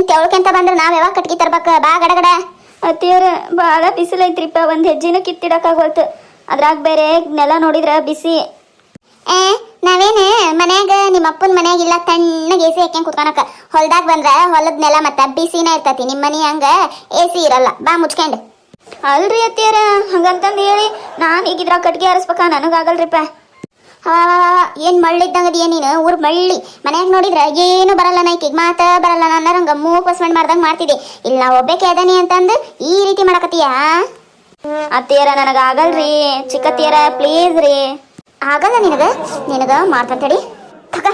ಹಿಂಗ್ ತೆವಳ್ಕೆಂತ ಬಂದ್ರೆ ನಾವ್ ಯಾವಾಗ ಕಟ್ಗಿ ತರ್ಬೇಕ? ಬಾ ಗಡಗಡ. ಅತ್ತಿಯರ ಭಾಳ ಬಿಸಿಲೈತ್ರಿಪ್ಪ, ಒಂದು ಹೆಜ್ಜೆನೂ ಕಿತ್ತಿಡಕ್ಕಾಗೋಲ್ತು. ಅದ್ರಾಗ ಬೇರೆ ನೆಲ ನೋಡಿದ್ರ ಬಿಸಿ. ನಾವೇನು ಮನ್ಯಾಗ ನಿಮ್ಮ ಅಪ್ಪನ ಮನ್ಯಾಗ ಇಲ್ಲ ತಣ್ಣಗೆ ಎಸಿ ಹಾಕ್ಯಂಗ್ ಕುತ್ಕೊಳಕ. ಹೊಲ್ದಾಗ ಬಂದ್ರ ಹೊಲದ ನೆಲ ಮತ್ತ ಬಿಸಿನ ಇರ್ತತಿ. ನಿಮ್ಮ ಮನಿ ಹಂಗ ಎಸಿ ಇರಲ್ಲ. ಬಾ ಮುಚ್ಕೊಂಡು. ಅಲ್ರಿ ಅತ್ತಿಯರ, ಹಂಗಂತಂದು ಹೇಳಿ ನಾನು ಈಗಿದ್ರ ಕಟ್ಗೆ ಆರಿಸ್ಬೇಕ? ನನಗಾಗಲ್ರಿಪ್ಪ. ಏನ್ ಮಳ್ಳಿದ್ದಂಗದ ಏನೇನು ಊರ್ ಮಳ್ಳಿ. ಮನ್ಯಾಗ ನೋಡಿದ್ರ ಏನು ಬರಲ್ಲ, ನೈಕಿಗ್ ಮಾತ ಬರಲ್ಲ. ನನ್ನರಂಗ ಮೂಗ್ ಪಸ್ಮೆಂಟ್ ಮಾಡ್ದಂಗ ಮಾಡ್ತಿದ್ದೆ. ಇಲ್ಲ ನಾ ಒಬ್ಬೇಕೆ ಅದನಿ ಅಂತಂದು ಈ ರೀತಿ ಮಾಡಕತ್ತೀಯ? ಅತ್ತಿಯರ ನನಗಾಗಲ್ರಿ. ಚಿಕ್ಕತ್ತಿಯರ ಪ್ಲೀಸ್ ರೀ. ಆಗಲ್ಲ ನಿನಗ ಮಾಡ್ತಂತೇಳಿ ತಗ.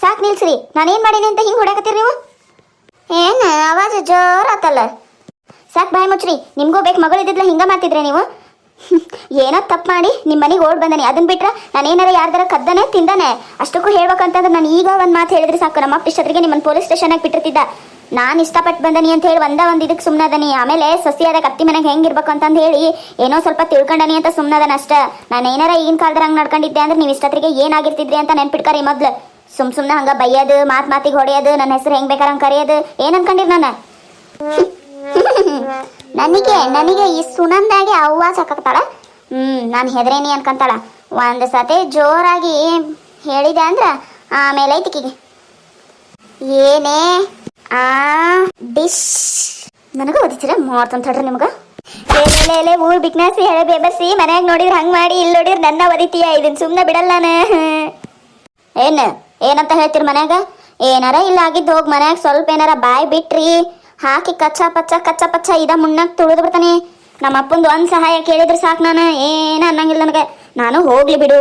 ಸಾಕ್ ನಿಲ್ಸ್ರಿ. ನಾನೇನ್ ಮಾಡೀನಿ ಅಂತ ಹಿಂಗ್ ಹೊಡ್ಯಾಕತ್ತೀರಿ ನೀವು? ಏನ್ ಆವಾಜ್ ಜೋರ್ ಆತಲ್ಲ. ಸಾಕ್ ಬಾಯ್ ಮುಚ್ಚ್ರಿ. ನಿಮ್ಗೂ ಬೇಕು ಮಗಳು ಇದ್ದಿದ್ಲ ಹಿಂಗ ಮಾಡ್ತಿದ್ರೆ ನೀವು? ಏನೋ ತಪ್ಪು ಮಾಡಿ ನಿಮ್ಮ ಮನೆಗೆ ಓಡ್ ಬಂದನಿ. ಅದನ್ನ ಬಿಟ್ರೆ ನಾನೇನಾರ ಯಾರ್ದಾರ ಕದ್ದನೆ ತಿಂದಾನೆ ಅಷ್ಟಕ್ಕೂ ಹೇಳ್ಬೇಕಂತಂದ್ರೆ ನಾನು ಈಗ ಒಂದು ಮಾತು ಹೇಳಿದ್ರೆ ಸಾಕು. ನಮ್ಮ ಅಪ್ಪ ಇಷ್ಟೊತ್ತಿಗೆ ನಿಮ್ಮನ್ನು ಪೊಲೀಸ್ ಸ್ಟೇಷನಾಗ ಬಿಟ್ಟಿರ್ತಿದ್ದ. ನಾನು ಇಷ್ಟಪಟ್ಟು ಬಂದನಿ ಅಂತ ಹೇಳಿ ಒಂದು ಇದಕ್ಕೆ ಸುಮ್ಮನದನಿ. ಆಮೇಲೆ ಸಸಿಯಾದ ಕತ್ತಿ ಮನೆಗೆ ಹೆಂಗಿರ್ಬೇಕು ಅಂತಂದು ಹೇಳಿ ಏನೋ ಸ್ವಲ್ಪ ತಿಳ್ಕೊಂಡನಿ ಅಂತ ಸುಮ್ಮನದನ ಅಷ್ಟ. ನಾನು ಏನಾರ ಈಗಿನ ಕಾಲದಾಗ ಹಂಗೆ ನಡ್ಕೊಂಡಿದ್ದೆ ಅಂದ್ರೆ ನೀವು ಇಷ್ಟೊತ್ತಿಗೆ ಏನಾಗಿರ್ತಿದ್ರಿ ಅಂತ ನೆನ್ಪಿಟ್ಕಾರಿ. ಮೊದ್ಲು ಸುಮ್ಮನೆ ಹಂಗೆ ಬೈಯೋದು, ಮಾತಿಗೆ ಹೊಡೆಯೋದು, ನನ್ನ ಹೆಸರು ಹೆಂಗೆ ಬೇಕಾರೆ ಹಂಗೆ ಕರೆಯೋದು ಏನು ಅನ್ಕೊಂಡಿರಿ ನಾನು? ನನಗೆ ಈ ಸುನಂದಾಗಿ ಅವ್ವ ಸಾಕಾಗ್ತಾಳ. ನಾನು ಹೆದರೇನಿ ಅನ್ಕೊಂತಾಳ. ಒಂದು ಸತಿ ಜೋರಾಗಿ ಹೇಳಿದೆ ಅಂದ್ರೆ ಆಮೇಲೆ ಐತಿಕಿಗೆ ಏನೇ ಡಿಶ್ ನನಗೂ ಓದಿಸಿರ ಮಾಡ್ತಂತ ಹೇಳ್ರಿ ನಿಮ್ಗೆ. ಎಲ್ಲೇ ಊರ್ ಬಿಗ್ನಾಸಿ ಹೇಳಿ ಬೇಬರ್ಸಿ ಮನ್ಯಾಗ ನೋಡಿದ್ರೆ ಹಂಗೆ ಮಾಡಿ, ಇಲ್ಲಿ ನೋಡಿದ್ರೆ ನನ್ನ ಒದಿತೀಯ. ಇದನ್ನ ಸುಮ್ಮನೆ ಬಿಡಲ್ಲ ನಾನು. ಏನಂತ ಹೇಳ್ತೀರಿ ಮನ್ಯಾಗ? ಏನಾರ ಇಲ್ಲ ಆಗಿದ್ದು ಹೋಗಿ ಮನ್ಯಾಗ ಸ್ವಲ್ಪ ಏನಾರ ಬಾಯ್ ಬಿಟ್ರಿ ಹಾಕಿ ಕಚ್ಚ ಪಚ್ಚ ಇದ ಮುಣ್ಣಾಗ ತುಳಿದು ಬಿಡ್ತಾನೆ. ನಮ್ಮ ಅಪ್ಪಂದು ಒಂದು ಸಹಾಯ ಕೇಳಿದ್ರೆ ಸಾಕು, ನಾನು ಏನು ಅನ್ನಂಗಿಲ್ಲ ನನಗೆ. ನಾನು ಹೋಗ್ಲಿ ಬಿಡು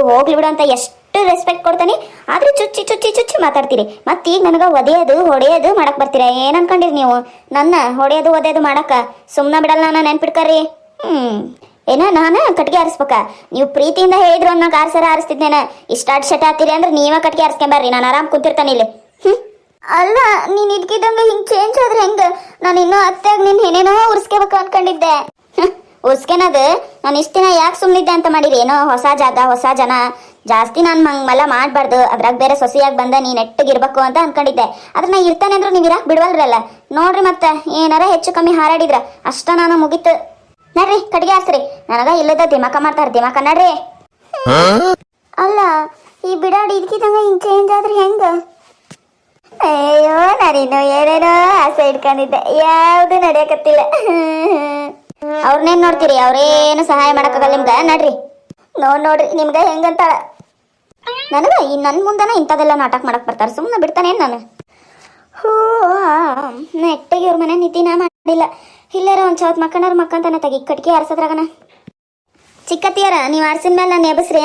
ಅಂತ ಎಷ್ಟು ರೆಸ್ಪೆಕ್ಟ್ ಕೊಡ್ತಾನೆ. ಆದ್ರೆ ಚುಚ್ಚಿ ಮಾತಾಡ್ತೀರಿ. ಮತ್ತೆ ಈಗ ನನಗೆ ಒದೆಯೋದು ಹೊಡೆಯೋದು ಮಾಡಕ್ ಬರ್ತೀರಾ? ಏನು ಅನ್ಕೊಂಡಿರಿ ನೀವು? ನನ್ನ ಹೊಡೆಯೋದು ಒದೆಯೋದು ಮಾಡಕ್ಕ ಸುಮ್ಮನೆ ಬಿಡಲ್ಲ ನಾನು, ನೆನ್ಪಿಡ್ಕರಿ. ಏನೋ ನಾನು ಕಟ್ಗೆ ಆರಿಸ್ಬೇಕ? ನೀವು ಪ್ರೀತಿಯಿಂದ ಹೇಳಿದ್ರು ಅನ್ನೋ ಆರ್ಸರ ಆರಿಸ್ತಿದ್ದೇನೆ. ಇಷ್ಟಾಡ್ ಶೆಟ್ ಆಗ್ತೀರಿ ಅಂದ್ರೆ ನೀವೇ ಕಟ್ಗೆ ಆರಿಸ್ಕೊಂಬರ್ರಿ. ನಾನು ಆರಾಮ್ ಕುಂತಿರ್ತಾನೆ ಇಲ್ಲಿ. ಅಲ್ಲ, ನೀನ್ ಇದ್ಕಿದ್ದಂಗೆ ಹಿಂಗೆ ಚೇಂಜ್ ಆದ್ರೆ ಹೆಂಗೆ? ನಾನು ಇನ್ನೂ ಅತ್ತೆಯಾಗ ನೀನು ಏನೇನೋ ಉರ್ಸ್ಕೋಬೇಕು ಅನ್ಕೊಂಡಿದ್ದೆ. ಉರ್ಸ್ಕೆನದು ನಾನು ಇಷ್ಟು ದಿನ ಯಾಕೆ ಸುಮ್ಮನಿದ್ದೆ ಅಂತ ಮಾಡಿರಿ? ಏನೋ ಹೊಸ ಜಾಗ ಹೊಸ ಜನ ಜಾಸ್ತಿ ನಾನು ಹಂಗೆಲ್ಲ ಮಾಡಬಾರ್ದು. ಅದ್ರಾಗ ಬೇರೆ ಸೊಸೆಯಾಗಿ ಬಂದ ನೀನು ನೆಟ್ಟಗಿರ್ಬೇಕು ಅಂತ ಅನ್ಕೊಂಡಿದ್ದೆ. ಆದ್ರೆ ನಾ ಇರ್ತಾನೆ ಅಂದ್ರು ನೀವು ಇರಾಕ್ ಬಿಡವಲ್ರಲ್ಲ. ನೋಡ್ರಿ ಮತ್ತೆ ಏನಾರ ಹೆಚ್ಚು ಕಮ್ಮಿ ಹಾರಾಡಿದ್ರ ಅಷ್ಟ ನಾನು ಮುಗೀತು. ನಡ್ರಿ ಕಟ್ಗೆ ಆರ್ಸ್ರಿ. ನನಗ ಇಲ್ಲದ ದಿಮಾಕ ಮಾಡ್ತಾರ. ದಿಮಾಕ ನಡ್ರಿ. ಅಲ್ಲ, ಈ ಬಿಡಾಡಿ ಇದ್ಕಿದಂಗ ಹಿಂಗೆ ಚೇಂಜ್ ಆದ್ರೆ ಹೆಂಗ? ಅಯ್ಯೋ, ನಾನಿನ್ನು ಏನೇನೋ ಆಸೆ ಇಟ್ಕೊಂಡಿದ್ದೆ, ಯಾವುದು ನಡೆಯಕತ್ತಿಲ್ಲ. ಅವ್ರನ್ನೇನು ನೋಡ್ತೀರಿ? ಅವ್ರೇನು ಸಹಾಯ ಮಾಡಕ್ಕಾಗಲ್ಲ ನಿಮ್ಗೆ. ನಡ್ರಿ ನೋಡ್ರಿ ನಿಮ್ಗೆ ಹೆಂಗಂತಾಳ. ನನಗೆ ಈ ನನ್ನ ಮುಂದನ ಇಂಥದೆಲ್ಲ ನಾಟಕ ಮಾಡಕ್ ಬರ್ತಾರೆ. ಸುಮ್ಮನೆ ಬಿಡ್ತಾನೇನು ನಾನು? ನೆಟ್ಟಿಗೆ ಇವ್ರ ಮನೆ ನಿದ್ದಿನ ಮಾಡಿಲ್ಲ. ಇಲ್ಲಾರ ಒಂದು ಚೌತ್ ಮಕ್ಕಂತಾನೆ ತೆಗಿ ಕಟ್ಗೆ ಆರ್ಸದ್ರಾಗನ. ಚಿಕ್ಕತ್ತಿಯಾರ ನೀವು ಆರ್ಸಿದ ಮೇಲೆ ನಾನು ಎಬಸ್ರಿ.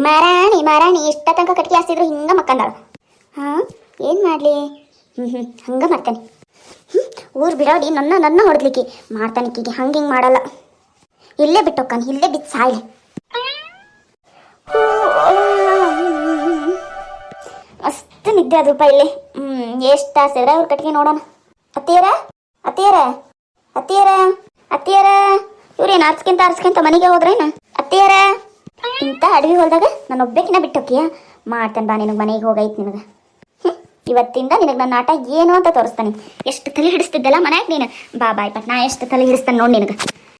ಮಾರಾಣಿ ಇಷ್ಟ ತನಕ ಕಟ್ಗೆ ಆರ್ಸಿದ್ರು ಹಿಂಗ ಮಕ್ಕಂದಾಳ. ಏನು ಮಾಡಲಿ? ಹಂಗೆ ಮಾಡ್ತಾನೆ. ಊರು ಬಿಡಾಡಿ ನನ್ನ ಹೊಡೆದ್ಲಿಕ್ಕೆ ಮಾಡ್ತಾನಿಕ್ಕಿಗೆ. ಹಿಂಗೆ ಮಾಡಲ್ಲ. ಇಲ್ಲೇ ಬಿಟ್ಟೋಕ್ಕಾನ, ಇಲ್ಲೇ ಬಿಟ್ಟು ಸಾಯ್ಲಿ. ಅಷ್ಟು ನಿದ್ದೆ ಆದ್ರಪ್ಪ ಇಲ್ಲಿ. ಎಷ್ಟು ತಾಸಿದ್ರೆ ಅವ್ರ ಕಟ್ಗೆ ನೋಡೋಣ. ಅತ್ತಿಯರ ಇವ್ರೇನು ಆರ್ಸ್ಕೊಂತ ಮನೆಗೆ ಹೋದ್ರೇನ? ಅತ್ತಿಯರ ಇಂಥ ಅಡವಿ ಹೊಲ್ದಾಗ ನಾನು ಒಬ್ಬಕಿನ ಬಿಟ್ಟೋಕಿಯ ಮಾಡ್ತೇನೆ. ಬಾ, ನಿನಗೆ ಮನೆಗೆ ಹೋಗೈತಿ. ನಿನಗೆ ಇವತ್ತಿಂದ ನಿನಗೆ ನನ್ನ ಆಟ ಏನು ಅಂತ ತೋರಿಸ್ತಾನೆ. ಎಷ್ಟು ತಲೆ ಹಿಡಿಸ್ತಿದ್ದಲ್ಲ ಮನ್ಯಾಗ ನೀನು. ಬಾಯ್ ಪಟ್ ನಾ ಎಷ್ಟು ತಲೆ ಹಿಡಿಸ್ತಾನೆ ನೋಡಿ ನಿನಗೆ.